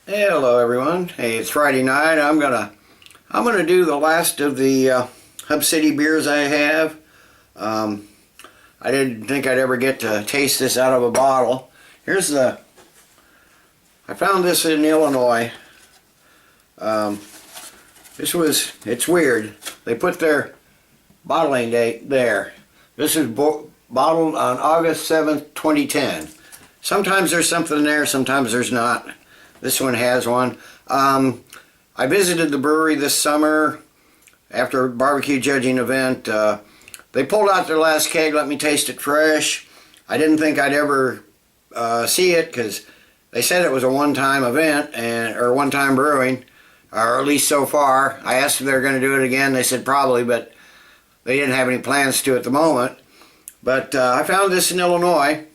Hey, hello everyone. Hey, it's Friday night. I'm gonna do the last of the Hub City beers I have. I didn't think I'd ever get to taste this out of a bottle. I found this in Illinois. It's weird. They put their bottling date there. This is bottled on August 7th, 2010. Sometimes there's something there, sometimes there's not. This one has one. I visited the brewery this summer after a barbecue judging event. They pulled out their last keg, let me taste it fresh. I didn't think I'd ever see it because they said it was a one-time event or one-time brewing, or at least so far. I asked if they were going to do it again. They said probably, but they didn't have any plans to at the moment. But I found this in Illinois.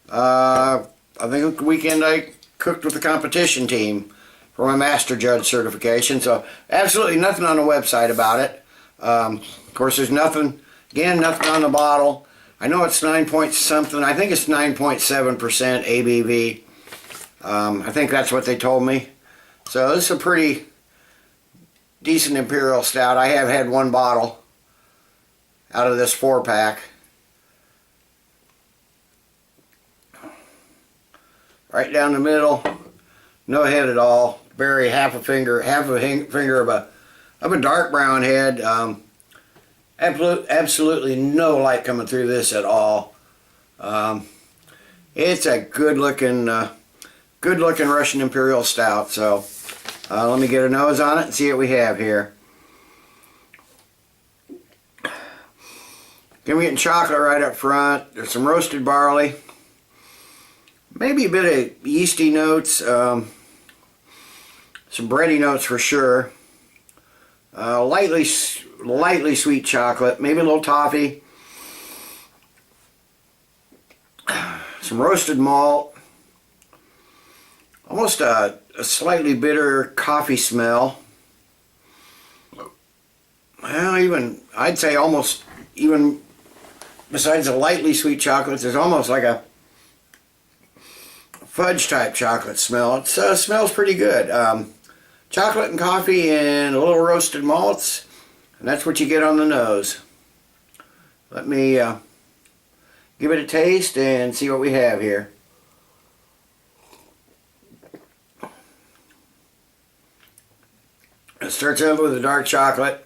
I think the weekend I cooked with the competition team for my master judge certification, so absolutely nothing on the website about it. Of course, there's nothing on the bottle. I know it's 9 point something. I think it's 9.7% ABV. I think that's what they told me. So this is a pretty decent Imperial Stout. I have had one bottle out of this 4-pack. Right down the middle, no head at all. Very half a finger of a dark brown head. Absolutely no light coming through this at all. It's a good looking Russian Imperial Stout. So let me get a nose on it and see what we have here. We're getting chocolate right up front. There's some roasted barley. Maybe a bit of yeasty notes, some bready notes for sure. Lightly sweet chocolate, maybe a little toffee. Some roasted malt. Almost a slightly bitter coffee smell. Well, I'd say almost even besides the lightly sweet chocolate, there's almost like a fudge type chocolate smell. It smells pretty good. Chocolate and coffee and a little roasted malts, and that's what you get on the nose. Let me give it a taste and see what we have here. It starts out with the dark chocolate.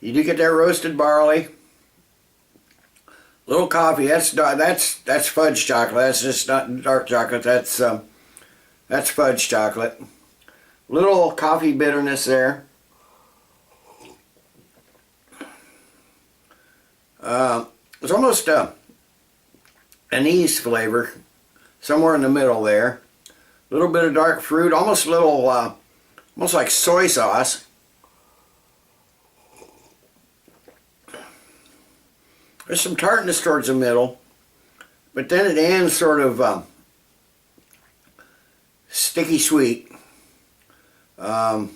You do get that roasted barley. Little coffee, that's fudge chocolate. That's just not dark chocolate. That's fudge chocolate. Little coffee bitterness there. There's almost an anise flavor somewhere in the middle there. A little bit of dark fruit, almost like soy sauce. There's some tartness towards the middle, but then it ends sort of sticky sweet. You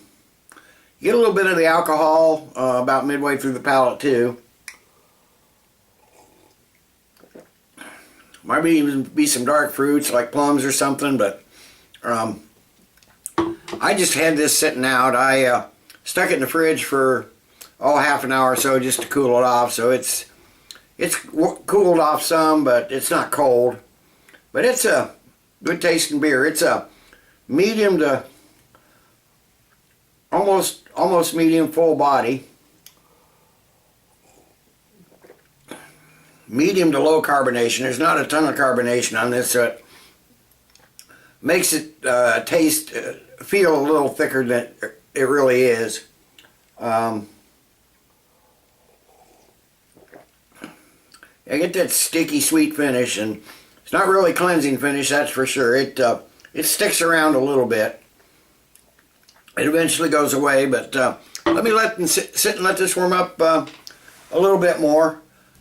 get a little bit of the alcohol about midway through the palate too. Might even be some dark fruits like plums or something, but I just had this sitting out. I stuck it in the fridge for half an hour or so just to cool it off, so it's cooled off some, but it's not cold. But it's a good tasting beer. It's a medium to almost medium full body. Medium to low carbonation. There's not a ton of carbonation on this, so it makes it feel a little thicker than it really is. I get that sticky sweet finish, and it's not really cleansing finish, that's for sure. It sticks around a little bit. It eventually goes away, but let me sit and let this warm up a little bit more,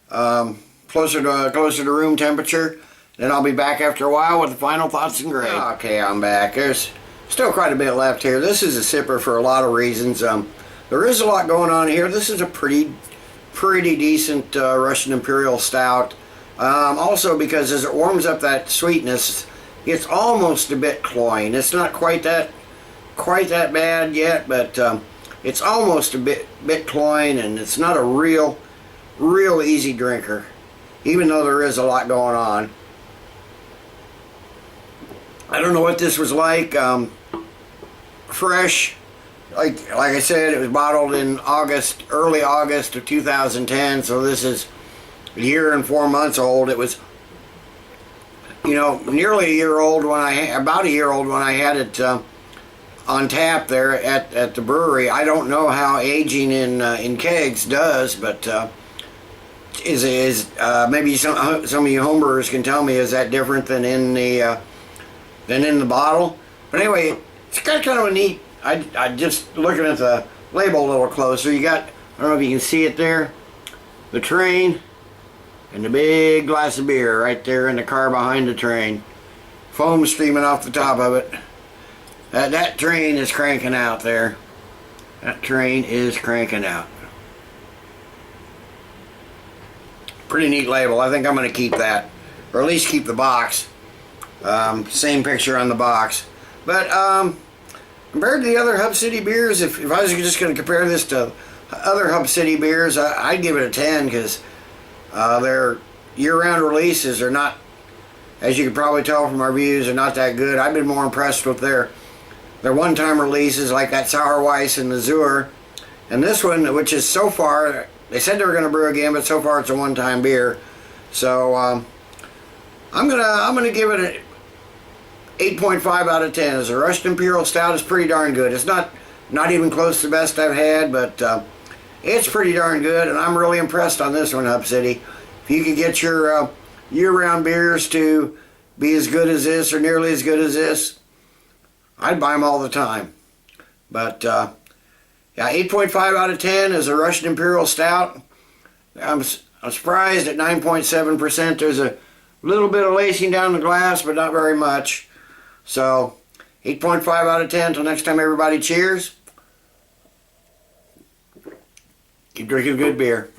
closer to room temperature. Then I'll be back after a while with the final thoughts and grade. Okay, I'm back. There's still quite a bit left here. This is a sipper for a lot of reasons. There is a lot going on here. This is a pretty decent Russian Imperial Stout. Also because as it warms up that sweetness, It's almost a bit cloying. It's not quite that bad yet, but it's almost a bit cloying, and it's not a real easy drinker, even though there is a lot going on. I don't know what this was like. Fresh, like I said, it was bottled in early August of 2010, so this is a year and 4 months old. It was, nearly a year old about a year old when I had it on tap there at the brewery. I don't know how aging in kegs does, but maybe some of you homebrewers can tell me, is that different than in the bottle? But anyway, it's got kind of a neat. I just looking at the label a little closer. You got, I don't know if you can see it there, the train and the big glass of beer right there in the car behind the train. Foam streaming off the top of it. That train is cranking out there. That train is cranking out. Pretty neat label. I think I'm going to keep that, or at least keep the box. Same picture on the box. But compared to the other Hub City beers, if I was just going to compare this to other Hub City beers, I'd give it a 10, because their year-round releases are not, as you can probably tell from our reviews, are not that good. I've been more impressed with their one-time releases, like that Sour Weiss and the Zur, and this one, which is so far, they said they were going to brew again, but so far it's a one-time beer. So I'm gonna give it an 8.5 out of 10. As a Russian Imperial Stout, is pretty darn good. It's not even close to the best I've had, but it's pretty darn good, and I'm really impressed on this one, Hub City. If you could get your year-round beers to be as good as this, or nearly as good as this, I'd buy them all the time. But yeah, 8.5 out of 10 is a Russian Imperial Stout. I'm surprised at 9.7%. There's a little bit of lacing down the glass, but not very much. So 8.5 out of 10. Till next time, everybody, cheers. Keep drinking good beer.